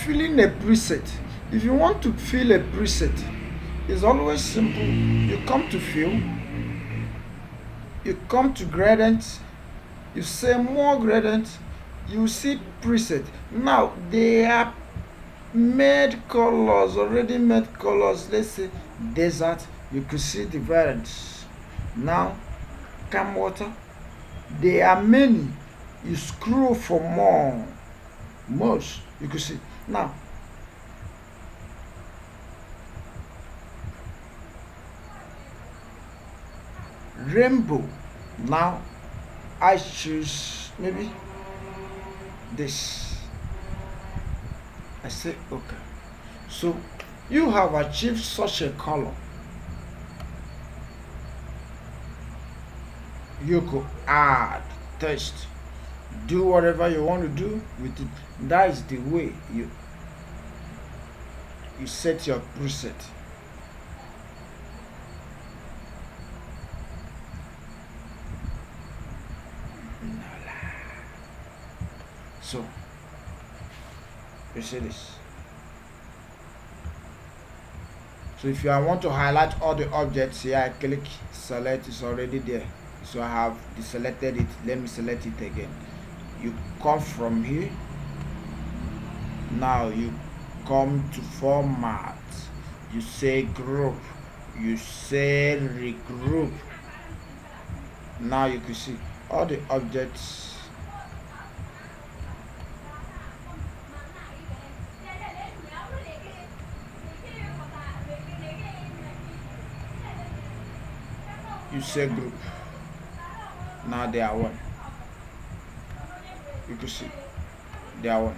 filling a preset. If you want to fill a preset, it's always simple. You come to fill, you come to gradient, you say more gradient, you see preset. Now they are made colors, already made colors. Let's say desert, you could see the variants. Now calm water, there are many. You scroll for more, most you could see. Now rainbow. Now I choose maybe this. I say okay. So you have achieved such a color. You could add text, do whatever you want to do with it. That is the way you set your preset. So you see this. So if I want to highlight all the objects here, I click select, it's already there. So I have deselected it. Let me select it again. You come from here. Now you come to format. You say group. You say regroup. Now you can see all the objects. You say group. Now they are one. You can see they are one.